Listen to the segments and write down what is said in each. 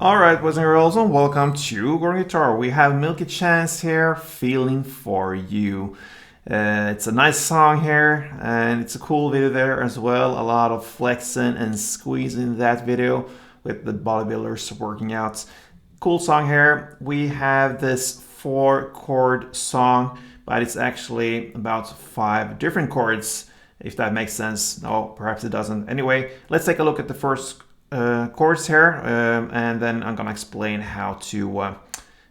Alright, boys and girls, and welcome to Chord Guitar. We have Milky Chance here, Feeling for You. It's a nice song here, and it's a cool video there as well. A lot of flexing and squeezing in that video with the bodybuilders working out. Cool song here. We have this 4-chord song, but it's actually about 5 different chords, if that makes sense. No, perhaps it doesn't. Anyway, let's take a look at the first chords here, and then I'm gonna explain how to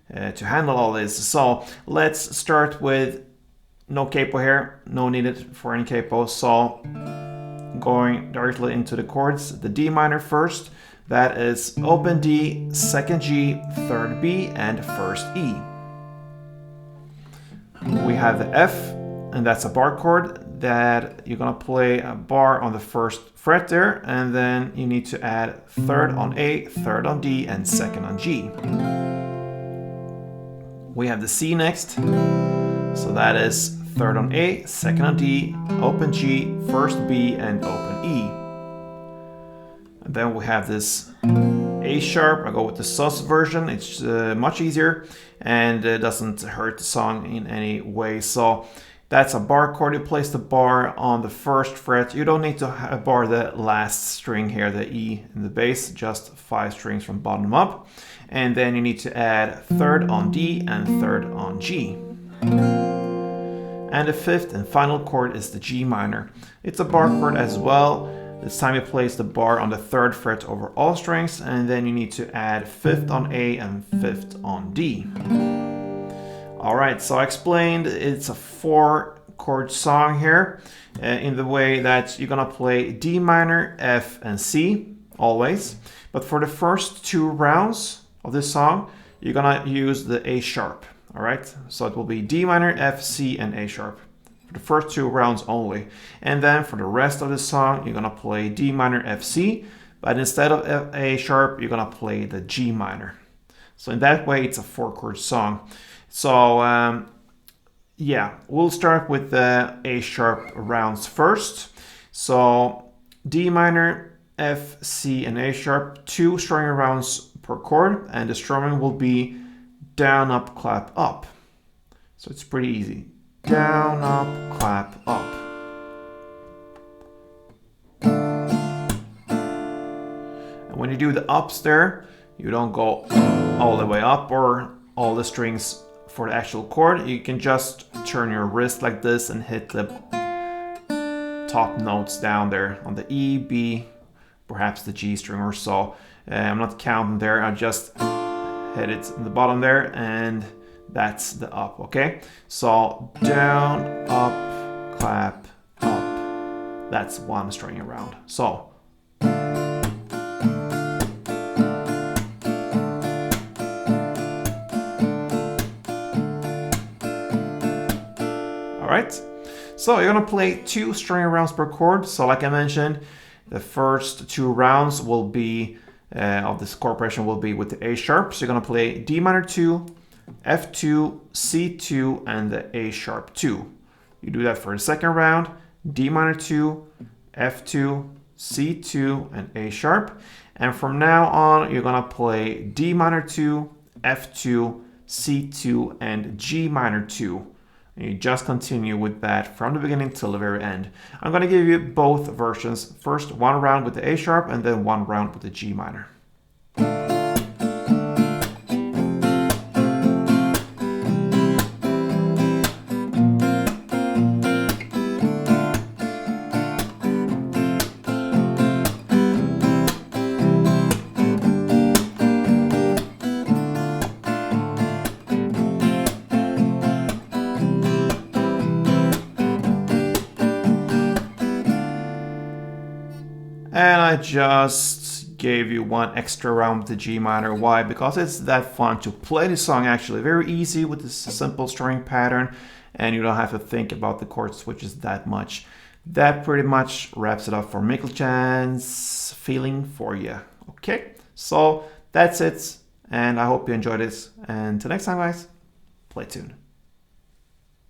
handle all this. So let's start with no capo here, no needed for any capo. So going directly into the chords, the D minor first, that is open D, second G, third B, and first E. We have the F, and that's a bar chord that you're gonna play a bar on the first fret there, and then you need to add third on A, third on D, and second on G. We have the C next, so that is third on A, second on D, open G, first B, and open E. And then we have this A sharp. I go with the sus version. It's much easier and doesn't hurt the song in any way. So that's a bar chord. You place the bar on the first fret. You don't need to bar the last string here, the E in the bass, just 5 strings from bottom up. And then you need to add third on D and third on G. And the fifth and final chord is the G minor. It's a bar chord as well. This time you place the bar on the third fret over all strings, and then you need to add fifth on A and fifth on D. Alright, so I explained it's a 4-chord song here in the way that you're gonna play D minor, F, and C always. But for the first 2 rounds of this song, you're gonna use the A sharp. Alright, so it will be D minor, F, C, and A sharp for the first 2 rounds only. And then for the rest of the song, you're gonna play D minor, F, C, but instead of A sharp, you're gonna play the G minor. So in that way, it's a 4-chord song. So yeah, we'll start with the A sharp rounds first. So D minor, F, C, and A sharp, 2 strumming rounds per chord, and the strumming will be down, up, clap, up. So it's pretty easy. Down, up, clap, up. And when you do the ups there, you don't go all the way up or all the strings for the actual chord. You can just turn your wrist like this and hit the top notes down there on the E, B, perhaps the G string or so. I'm not counting there, I just hit it in the bottom there, and that's the up, okay? So down, up, clap, up. That's 1 string around. So alright, so you're gonna play 2 string rounds per chord. So like I mentioned, the first 2 rounds will be of this chord progression will be with the A sharp. So you're gonna play D minor 2, F2, C2, and the A sharp 2. You do that for the second round, D minor 2, F2, C2, and A sharp. And from now on, you're gonna play D minor 2, F2, C2, and G minor 2. And you just continue with that from the beginning till the very end. I'm going to give you both versions. First 1 round with the A sharp, and then 1 round with the G minor. And I just gave you 1 extra round with the G minor. Why? Because it's that fun to play this song actually. Very easy with this simple strumming pattern, and you don't have to think about the chord switches that much. That pretty much wraps it up for Milky Chance, Feeling for You. Okay, so that's it, and I hope you enjoyed this. And till next time, guys, play tune.